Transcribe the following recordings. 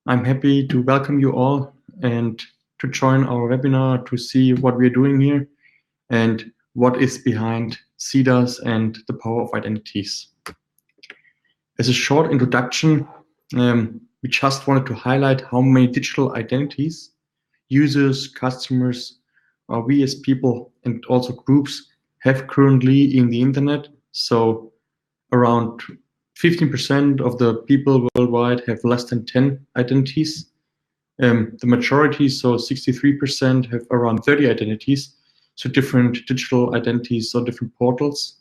I'm happy to welcome you all and to join our webinar to see what we're doing here and what is behind cidaas and the power of identities. As a short introduction, we just wanted to highlight how many digital identities users, customers, or we as people and also groups have currently in the internet. So around 15% of the people worldwide have less than 10 identities. The majority, so 63%, have around 30 identities, so different digital identities, so different portals.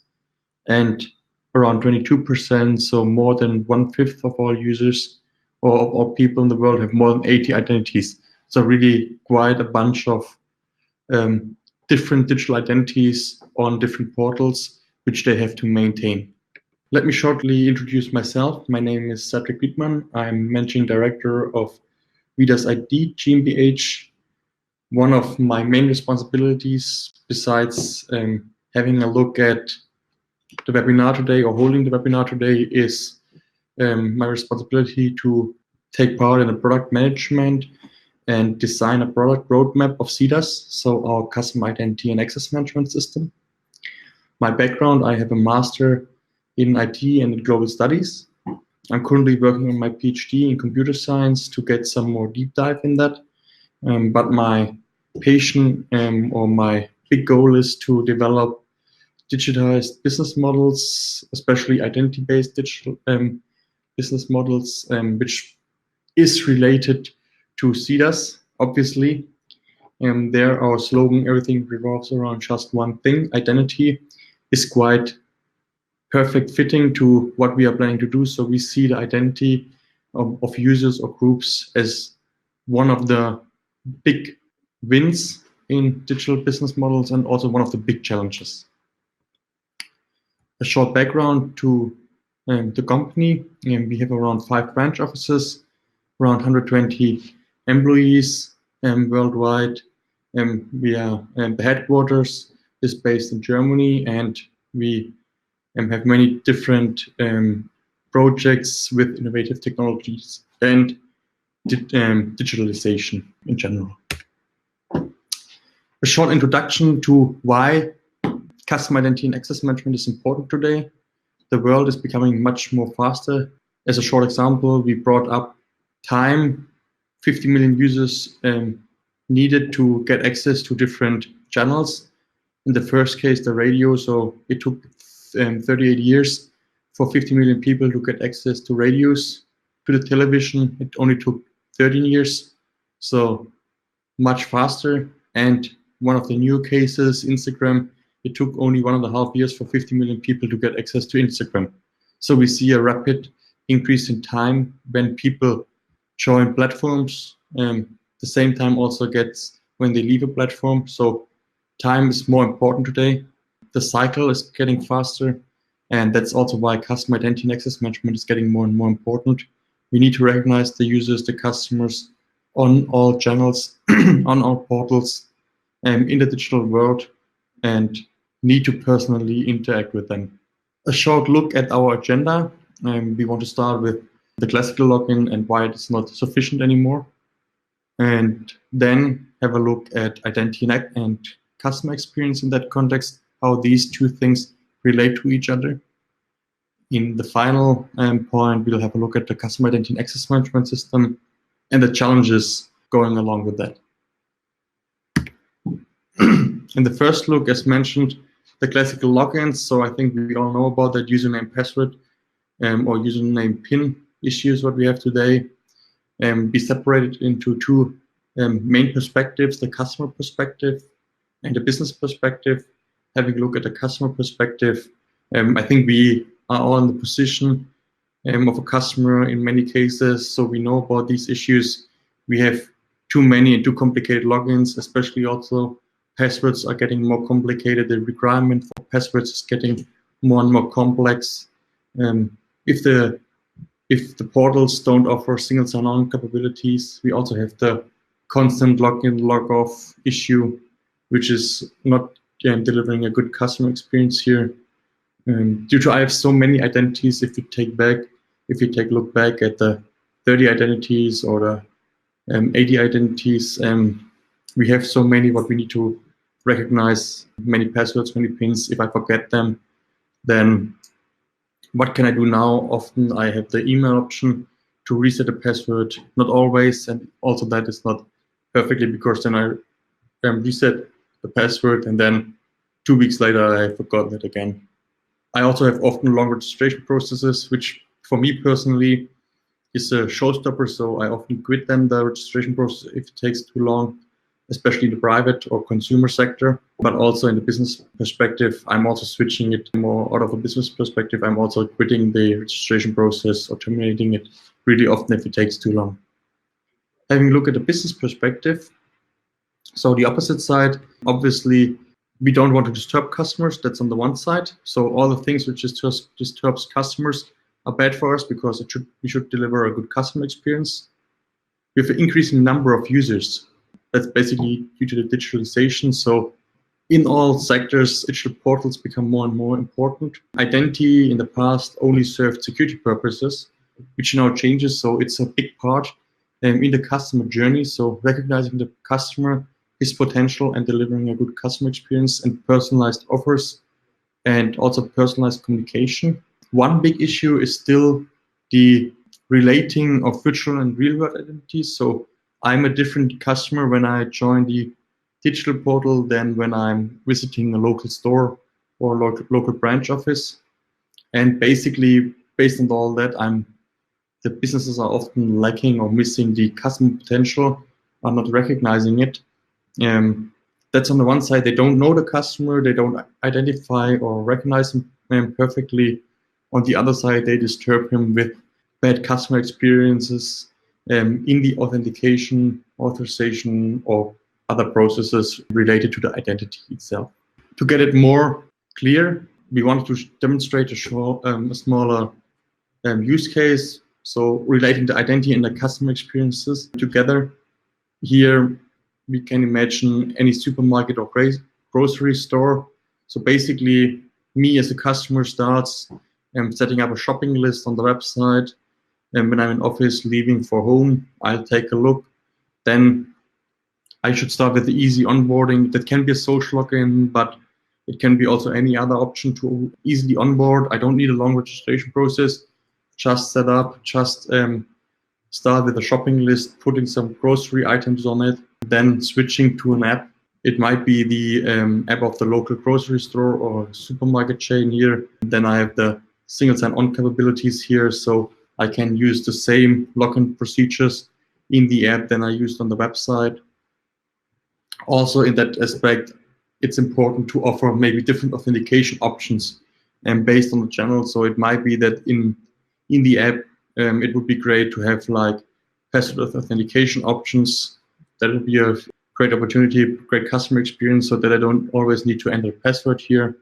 And around 22%, so more than 1/5 of all users or of all people in the world have more than 80 identities. So really quite a bunch of different digital identities on different portals, which they have to maintain. Let me shortly introduce myself. My name is Cedric Wiedmann. I'm Managing Director of cidaas ID GmbH. One of my main responsibilities, besides having a look at the webinar today or holding the webinar today, is my responsibility to take part in the product management and design a product roadmap of cidaas, so our customer identity and access management system. My background, I have a master in IT and in global studies. I'm currently working on my PhD in computer science to get some more deep dive in that. But my passion or my big goal is to develop digitized business models, especially identity-based digital business models, which is related to cidaas, obviously. There, our slogan, everything revolves around just one thing. Identity is quite perfect fitting to what we are planning to do. So we see the identity of users or groups as one of the big wins in digital business models and also one of the big challenges. A short background to the company. We have around 5 branch offices, around 120 employees worldwide. We are the headquarters is based in Germany, and we have many different projects with innovative technologies and digitalization in general. A short introduction to why customer identity and access management is important today. The world is becoming much more faster. As a short example, we brought up time. 50 million users needed to get access to different channels. In the first case, the radio, so it took 38 years for 50 million people to get access to radios. To the television, it only took 13 years, so much faster. And one of the new cases, Instagram, it took only 1.5 years for 50 million people to get access to Instagram. So we see a rapid increase in time when people join platforms. The same time also gets when they leave a platform. So time is more important today. The cycle is getting faster, and that's also why customer identity and access management is getting more and more important. We need to recognize the users, the customers on all channels, on all portals, in the digital world, and need to personally interact with them. A short look at our agenda. We want to start with the classical login and why it is not sufficient anymore. And then have a look at identity and customer experience in that context, how these two things relate to each other. In the final point, we'll have a look at the customer identity and access management system and the challenges going along with that. In the first look, as mentioned, the classical logins. So I think we all know about that username, password, or username PIN issues what we have today. Be separated into two main perspectives, the customer perspective and the business perspective. Having a look at the customer perspective, I think we are all in the position of a customer in many cases, so we know about these issues. We have too many and too complicated logins, especially also passwords are getting more complicated. The requirement for passwords is getting more and more complex. If the portals don't offer single sign-on capabilities, we also have the constant login, log-off issue, which is not delivering a good customer experience here. Due to I have so many identities, if you take a look back at the 30 identities or the 80 identities. We have so many what we need to recognize, many passwords, many pins. If I forget them, then what can I do now? Often I have the email option to reset the password, not always, and also that is not perfectly, because then I reset the password and then 2 weeks later I have forgotten it again. I also have often long registration processes, which for me personally is a showstopper, so I often quit then the registration process if it takes too long, especially in the private or consumer sector, but also in the business perspective, I'm also switching it more out of a business perspective. I'm also quitting the registration process or terminating it really often if it takes too long. Having a look at the business perspective, so the opposite side, obviously, we don't want to disturb customers. That's on the one side. So all the things which just disturbs customers are bad for us, because we should deliver a good customer experience. We have an increasing number of users. That's basically due to the digitalization. So in all sectors, digital portals become more and more important. Identity in the past only served security purposes, which now changes. So it's a big part in the customer journey. So recognizing the customer, his potential, and delivering a good customer experience and personalized offers, and also personalized communication. One big issue is still the relating of virtual and real world identities. So I'm a different customer when I join the digital portal than when I'm visiting a local store or local branch office. And basically, based on all that, the businesses are often lacking or missing the customer potential, are not recognizing it. That's on the one side. They don't know the customer, they don't identify or recognize him perfectly. On the other side, they disturb him with bad customer experiences in the authentication, authorization, or other processes related to the identity itself. To get it more clear, we wanted to demonstrate a smaller use case. So relating the identity and the customer experiences together. Here we can imagine any supermarket or grocery store. So basically, me as a customer starts setting up a shopping list on the website. And when I'm in office leaving for home, I'll take a look. Then I should start with the easy onboarding. That can be a social login, but it can be also any other option to easily onboard. I don't need a long registration process. Just set up, just start with a shopping list, putting some grocery items on it, then switching to an app. It might be the app of the local grocery store or supermarket chain here. Then I have the single sign-on capabilities here, so I can use the same login procedures in the app than I used on the website. Also, in that aspect, it's important to offer maybe different authentication options and based on the channel. So it might be that in the app, it would be great to have like password authentication options. That would be a great opportunity, great customer experience, so that I don't always need to enter a password here.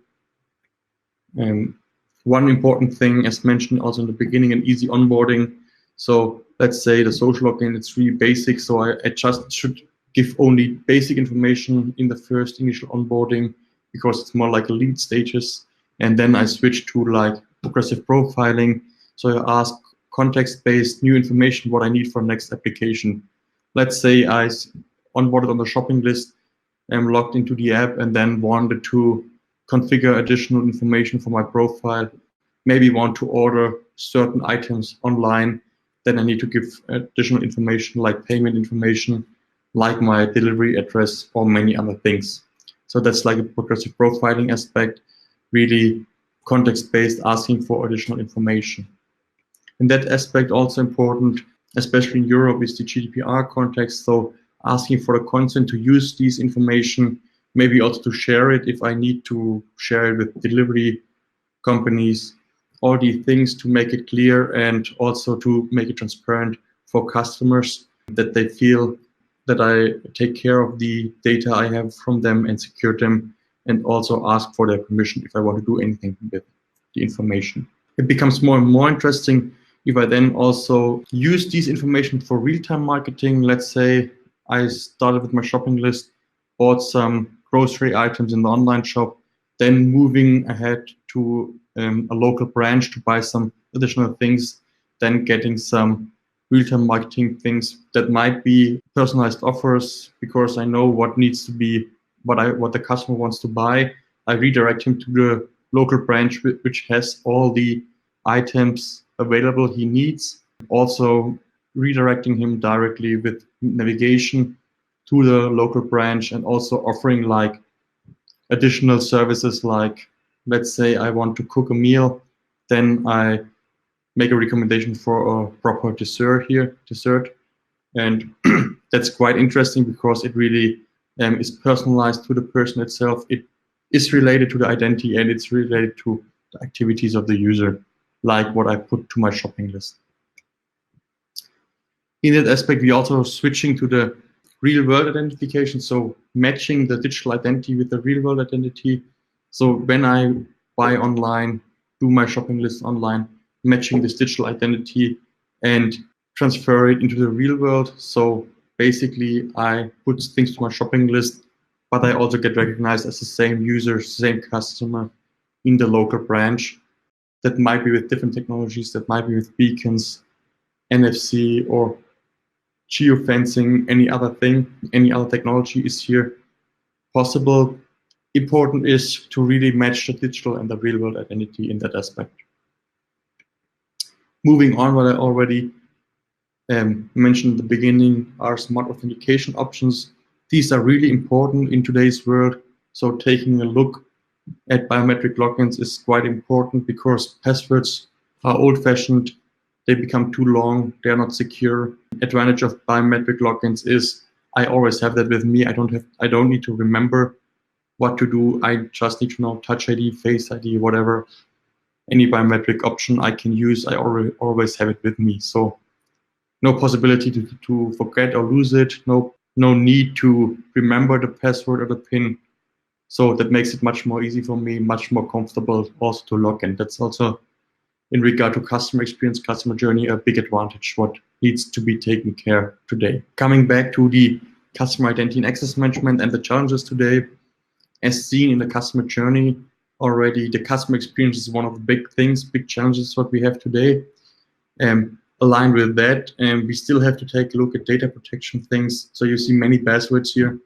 One important thing, as mentioned also in the beginning, an easy onboarding. So let's say the social login, it's really basic. So I just should give only basic information in the first initial onboarding, because it's more like a lead stages. And then I switch to like progressive profiling. So I ask context-based new information, what I need for next application. Let's say I onboarded on the shopping list, am logged into the app, and then wanted to configure additional information for my profile, maybe want to order certain items online, then I need to give additional information like payment information, like my delivery address, or many other things. So that's like a progressive profiling aspect, really context-based, asking for additional information. In that aspect, also important, especially in Europe, is the GDPR context. So asking for the consent to use these information, maybe also to share it if I need to share it with delivery companies, all these things to make it clear and also to make it transparent for customers, that they feel that I take care of the data I have from them and secure them, and also ask for their permission if I want to do anything with the information. It becomes more and more interesting if I then also use these information for real-time marketing. Let's say I started with my shopping list, bought some grocery items in the online shop, then moving ahead to a local branch to buy some additional things, then getting some real-time marketing things that might be personalized offers because I know what needs to be, what the customer wants to buy. I redirect him to the local branch which has all the items available he needs. Also redirecting him directly with navigation to the local branch and also offering like additional services like, let's say I want to cook a meal, then I make a recommendation for a proper dessert. And that's quite interesting because it really is personalized to the person itself. It is related to the identity and it's related to the activities of the user, like what I put to my shopping list. In that aspect, we also switching to the real world identification, so matching the digital identity with the real world identity. So when I buy online, do my shopping list online, matching this digital identity and transfer it into the real world. So basically, I put things to my shopping list, but I also get recognized as the same user, same customer in the local branch. That might be with different technologies, that might be with beacons, NFC, or geofencing, any other thing, any other technology is here possible. Important is to really match the digital and the real world identity in that aspect. Moving on, what I already mentioned at the beginning are smart authentication options. These are really important in today's world. So taking a look at biometric logins is quite important because passwords are old-fashioned. They become too long. They're not secure. Advantage of biometric logins is I always have that with me. I don't need to remember what to do. I just need to know Touch ID, Face ID, whatever. Any biometric option I can use, I always have it with me. So no possibility to forget or lose it. No need to remember the password or the PIN. So that makes it much more easy for me, much more comfortable also to log in. That's also in regard to customer experience, customer journey, a big advantage, what needs to be taken care today. Coming back to the customer identity and access management and the challenges today, as seen in the customer journey already, the customer experience is one of the big things, big challenges what we have today. Aligned with that, we still have to take a look at data protection things. So you see many buzzwords here,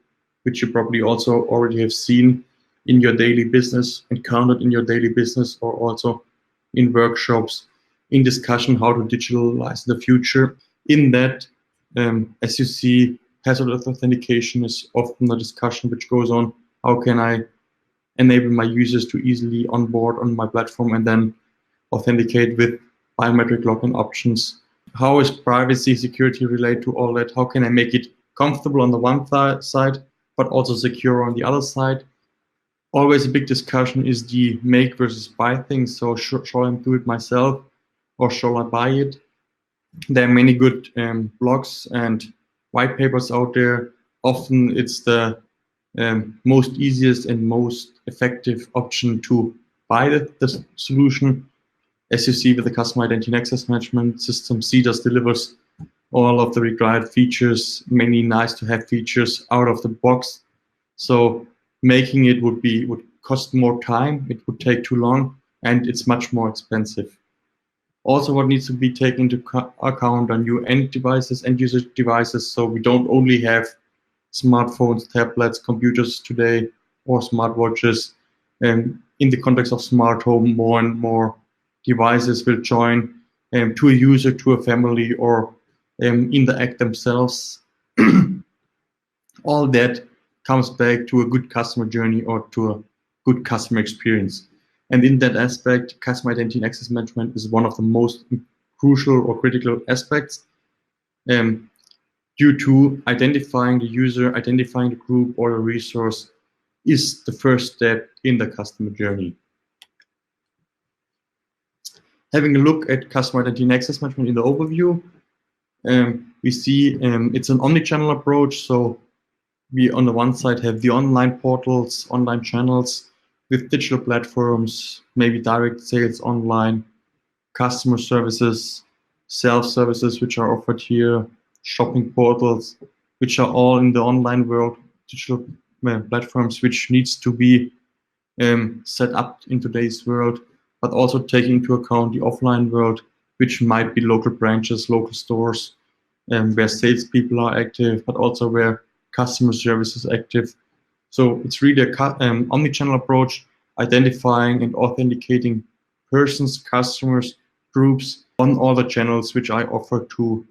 which you probably also already have seen in your daily business, encountered in your daily business, or also in workshops, in discussion how to digitalize the future. In that, as you see, password authentication is often a discussion which goes on. How can I enable my users to easily onboard on my platform and then authenticate with biometric login options? How is privacy security related to all that? How can I make it comfortable on the one side, but also secure on the other side? Always a big discussion is the make versus buy thing. So shall I do it myself or shall I buy it? There are many good blogs and white papers out there. Often it's the most easiest and most effective option to buy the solution. As you see with the customer identity and access management system, cidaas delivers all of the required features, many nice to have features out of the box. So making it would cost more time, it would take too long, and it's much more expensive. Also, what needs to be taken into account are new end devices, end user devices. So we don't only have smartphones, tablets, computers today, or smartwatches. In the context of smart home, more and more devices will join to a user, to a family, or in the act themselves. All that comes back to a good customer journey or to a good customer experience. And in that aspect, customer identity and access management is one of the most crucial or critical aspects due to identifying the user, identifying the group or the resource is the first step in the customer journey. Having a look at customer identity and access management in the overview, we see it's an omni-channel approach. So we on the one side have the online portals, online channels with digital platforms, maybe direct sales online, customer services, self-services which are offered here, shopping portals, which are all in the online world, digital platforms which needs to be set up in today's world, but also taking into account the offline world, which might be local branches, local stores, where salespeople are active, but also where customer service is active. So it's really a omni-channel approach, identifying and authenticating persons, customers, groups on all the channels which I offer to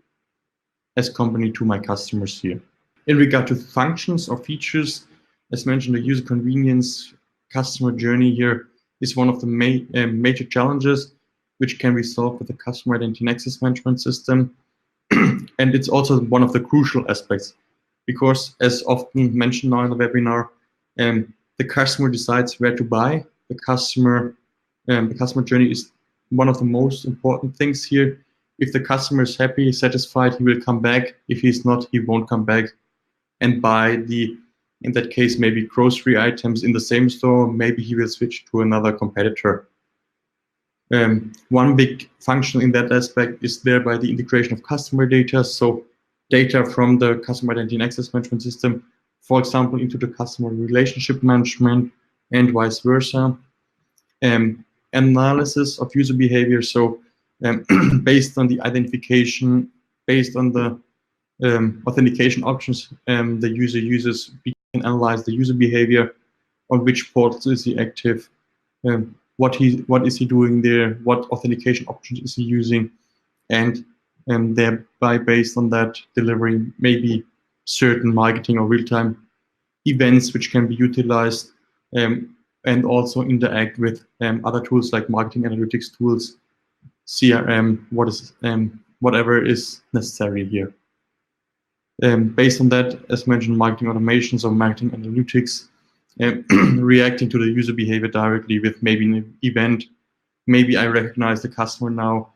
as company to my customers here. In regard to functions or features, as mentioned, the user convenience customer journey here is one of the major challenges which can be solved with the customer identity and access management system. And it's also one of the crucial aspects because, as often mentioned now in the webinar, the customer decides where to buy. The customer journey is one of the most important things here. If the customer is happy, satisfied, he will come back. If he's not, he won't come back and buy in that case, maybe grocery items in the same store. Maybe he will switch to another competitor. One big function in that aspect is thereby the integration of customer data. So data from the customer identity and access management system, for example, into the customer relationship management and vice versa. Analysis of user behavior. So based on the identification, based on the authentication options the user uses, we can analyze the user behavior, on which portals is he active, what is he doing there, what authentication options is he using, and thereby based on that delivering maybe certain marketing or real-time events which can be utilized and also interact with other tools like marketing analytics tools, CIAM, whatever is necessary here. Based on that, as mentioned, marketing automations or marketing analytics, reacting to the user behavior directly with maybe an event. Maybe I recognize the customer now,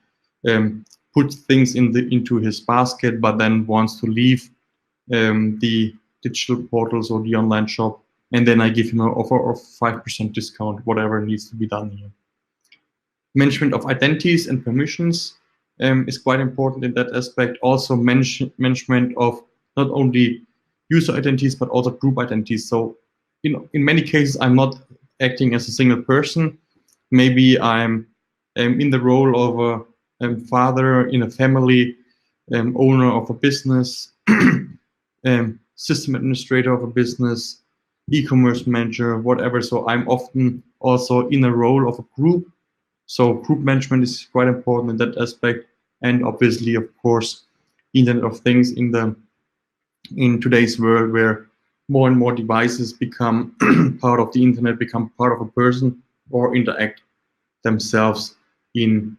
put things into his basket, but then wants to leave the digital portals or the online shop, and then I give him an offer of 5% discount, whatever needs to be done here. Management of identities and permissions is quite important in that aspect. Also management of not only user identities, but also group identities. So in many cases, I'm not acting as a single person. Maybe I'm in the role of a father in a family, owner of a business, system administrator of a business, e-commerce manager, whatever. So I'm often also in a role of a group. So group management is quite important in that aspect. And obviously, of course, Internet of Things in today's world where more and more devices become part of the internet, become part of a person or interact themselves in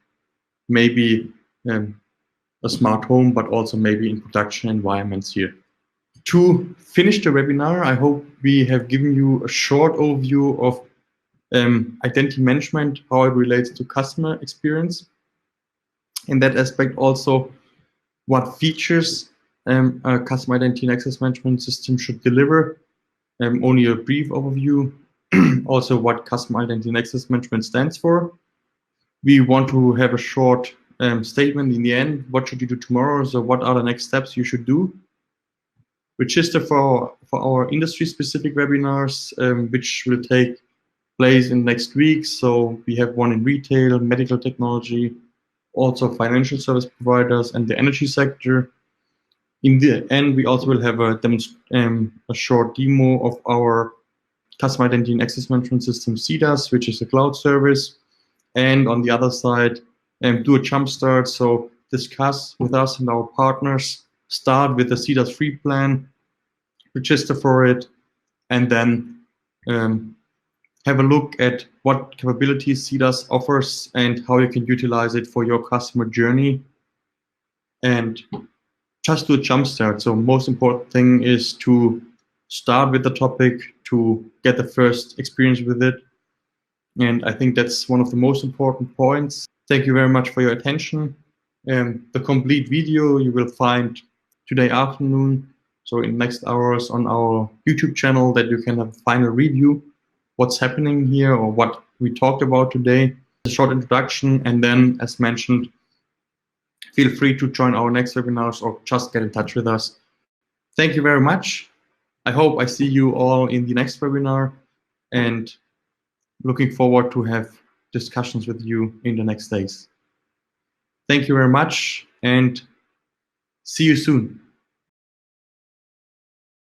maybe a smart home, but also maybe in production environments here. To finish the webinar, I hope we have given you a short overview of identity management, how it relates to customer experience. In that aspect also, what features a customer identity and access management system should deliver. Only a brief overview. Also what customer identity and access management stands for. We want to have a short statement in the end. What should you do tomorrow? So what are the next steps you should do? Register for our industry-specific webinars, which will take place in next week. So we have one in retail, medical technology, also financial service providers and the energy sector. In the end, we also will have a short demo of our customer identity and access management system, cidaas, which is a cloud service. And on the other side, do a jumpstart. So discuss with us and our partners, start with the cidaas free plan, register for it, and then have a look at what capabilities cidaas offers and how you can utilize it for your customer journey. And just do a jumpstart. So most important thing is to start with the topic, to get the first experience with it. And I think that's one of the most important points. Thank you very much for your attention. The complete video you will find today afternoon, so in next hours on our YouTube channel, that you can have a final review, what's happening here or what we talked about today, a short introduction, and then, as mentioned, feel free to join our next webinars or just get in touch with us. Thank you very much. I hope I see you all in the next webinar, and looking forward to have discussions with you in the next days. Thank you very much, and See you soon.